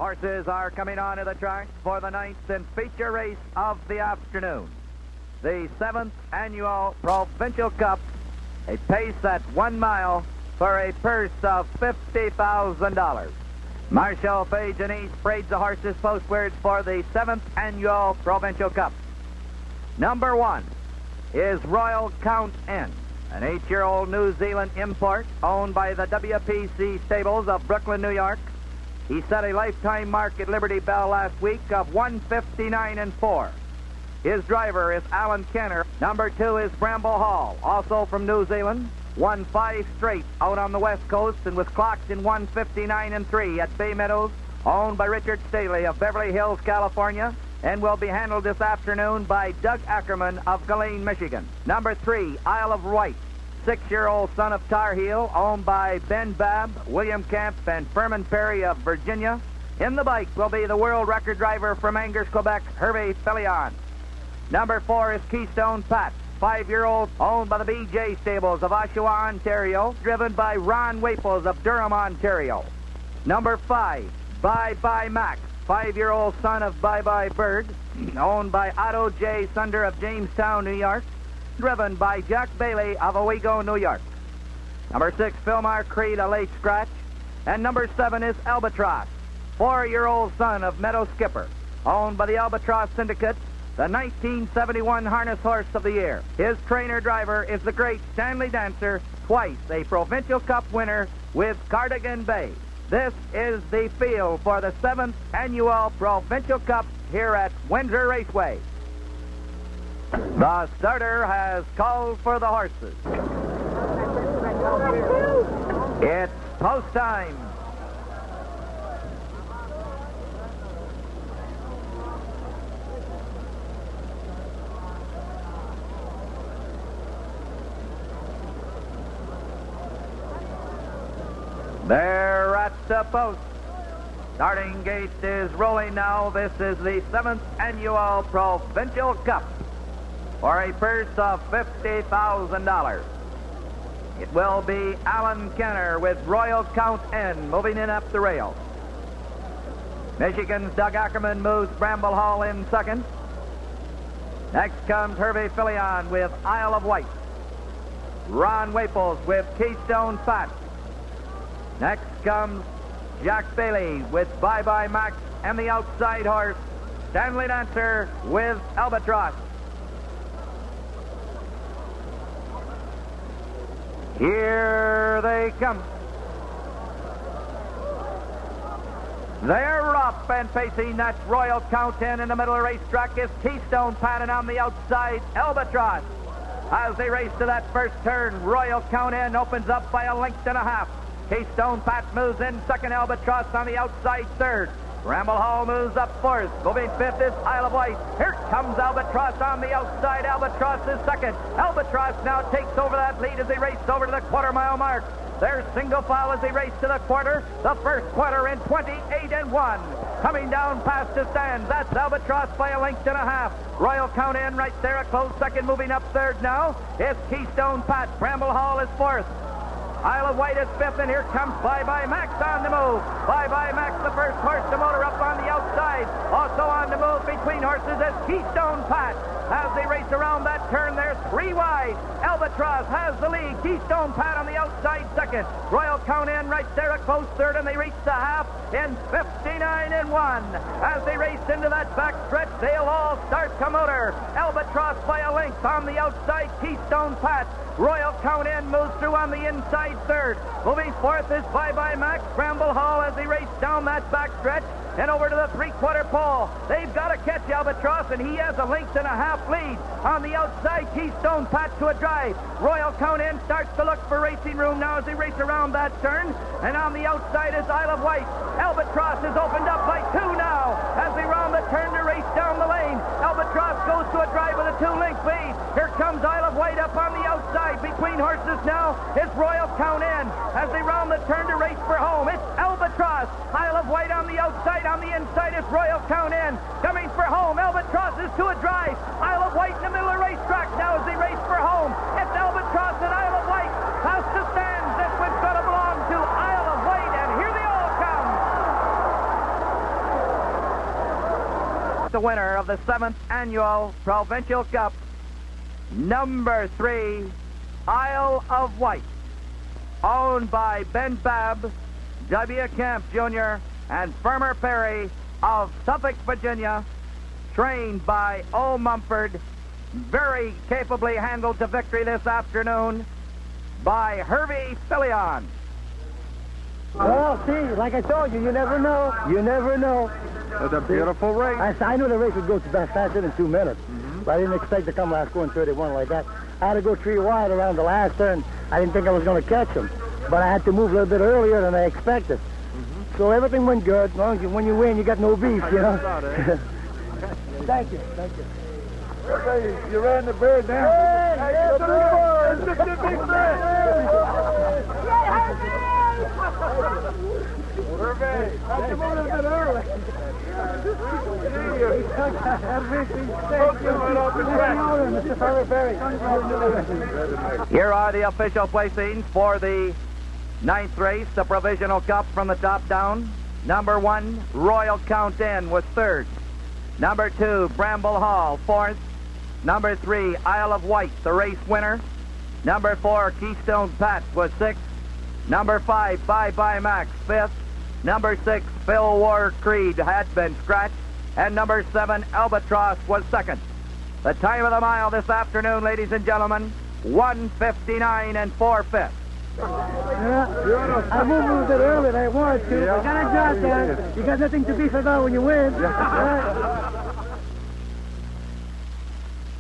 Horses are coming onto the track for the ninth and feature race of the afternoon. The 7th annual Provincial Cup, a pace at 1 mile for a purse of $50,000. Marshall Page and East parades the horses postwards for the 7th annual Provincial Cup. Number 1 is Royal Count N, an 8-year-old New Zealand import owned by the WPC Stables of Brooklyn, New York. He set a lifetime mark at Liberty Bell last week of 1:59.4. His driver is Alan Kenner. Number 2 is Bramble Hall, also from New Zealand. Won 5 straight out on the West Coast and was clocked in 1:59.3 at Bay Meadows, owned by Richard Staley of Beverly Hills, California, and will be handled this afternoon by Doug Ackerman of Gillane, Michigan. Number 3, Isle of Wight, 6-year-old son of Tar Heel, owned by Ben Babb, William Kemp, and Furman Perry of Virginia. In the bike will be the world record driver from Angers, Quebec, Herve Filion. Number 4 is Keystone Pat, 5-year-old, owned by the BJ Stables of Oshawa, Ontario, driven by Ron Waples of Durham, Ontario. Number 5, Bye Bye Max, 5-year-old son of Bye Bye Bird, owned by Otto J. Sunder of Jamestown, New York, driven by Jack Bailey of Owego, New York. Number 6, Philmar Creed, a late scratch. And number 7 is Albatross, 4-year-old son of Meadow Skipper, owned by the Albatross Syndicate, the 1971 Harness Horse of the Year. His trainer-driver is the great Stanley Dancer, twice a Provincial Cup winner with Cardigan Bay. This is the field for the 7th annual Provincial Cup here at Windsor Raceway. The starter has called for the horses. It's post time. They're at the post. Starting gate is rolling now. This is the 7th annual Provincial Cup for a purse of $50,000. It will be Alan Kenner with Royal Count N moving in up the rail. Michigan's Doug Ackerman moves Bramble Hall in second. Next comes Herve Filion with Isle of Wight. Ron Waples with Keystone Pat. Next comes Jack Bailey with Bye Bye Max and the outside horse, Stanley Dancer with Albatross. Here they come. They're up and facing that Royal Count in the middle of the racetrack is Keystone Pat, and on the outside, Albatross. As they race to that first turn, Royal Count in opens up by 1.5 lengths. Keystone Pat moves in second, Albatross on the outside third. Bramble Hall moves up fourth. Moving fifth is Isle of Wight. Here comes Albatross on the outside. Albatross is second. Albatross now takes over that lead as they race over to the quarter-mile mark. There's single file as they race to the quarter. The first quarter in 28.1. Coming down past the stands, that's Albatross by 1.5 lengths. Royal Count in right there, a close second. Moving up third now is Keystone Pat. Bramble Hall is fourth. Isle of Wight is fifth, and here comes Bye Bye Max on the move. Bye Bye Max, the first horse to motor up on the outside. Also on the move between horses is Keystone Pat. As they race around that turn, they're 3 wide. Albatross has the lead. Keystone Pat on the outside second. Royal Count in right there, a close third, and they reach the half in 59.1. As they race into that back stretch, they'll all start to motor. Albatross by 1 length on the outside. Keystone Pat. Royal Count in moves through on the inside third. Moving fourth is Bye Bye Max. Bramble Hall as they race down that back stretch and over to the 3/4 pole. They've got to catch Albatross, and he has 1.5 lengths lead. On the outside, Keystone Pat to a drive. Royal Count in starts to look for racing room now as they race around that turn. And on the outside is Isle of Wight. Albatross is opened up by 2 now as they round the turn to race down the lane. Albatross goes to a drive with a 2-length lead. Here comes Isle of Wight up on the outside. Between horses now is Royal Count in as they round the turn to race for home. It's Albatross. Isle of Wight on the outside. On the inside is Royal Count in. Coming for home. Albatross is to a drive. Isle of Wight in the middle of the racetrack now as they race for home. It's Albatross and Isle of Wight. Past the stands. This one's going to belong to Isle of Wight, and here they all come. the winner of the 7th Annual Provincial Cup, number 3, Isle of Wight, owned by Ben Babb, W. Camp Jr., and Firmer Perry of Suffolk, Virginia, trained by O. Mumford, very capably handled to victory this afternoon by Herve Filion. Well, see, like I told you, you never know. You never know. It's a beautiful race. I knew the race would go faster than 2 minutes. But I didn't expect to come last going 31 like that. I had to go 3 wide around the last turn. I didn't think I was going to catch him. But I had to move a little bit earlier than I expected. So everything went good. As long as when you win, you got no beef, you know. Thank you. Thank you. You ran the bird down. Hey, It's a big man. Herve, I came over a bit early. Here are the official placings for the 9th race, the Provincial Cup from the top down. Number 1, Royal Count Inn was 3rd. Number 2, Bramble Hall, 4th. Number 3, Isle of Wight, the race winner. Number 4, Keystone Pat was 6th. Number 5, Bye Bye Max, 5th. Number 6, Phil War Creed had been scratched. And number 7, Albatross was 2nd. The time of the mile this afternoon, ladies and gentlemen, 1:59 and 4/5. Yeah, I moved a little bit early than I wanted to. I got a job done. You got nothing to beef about when you win. Right?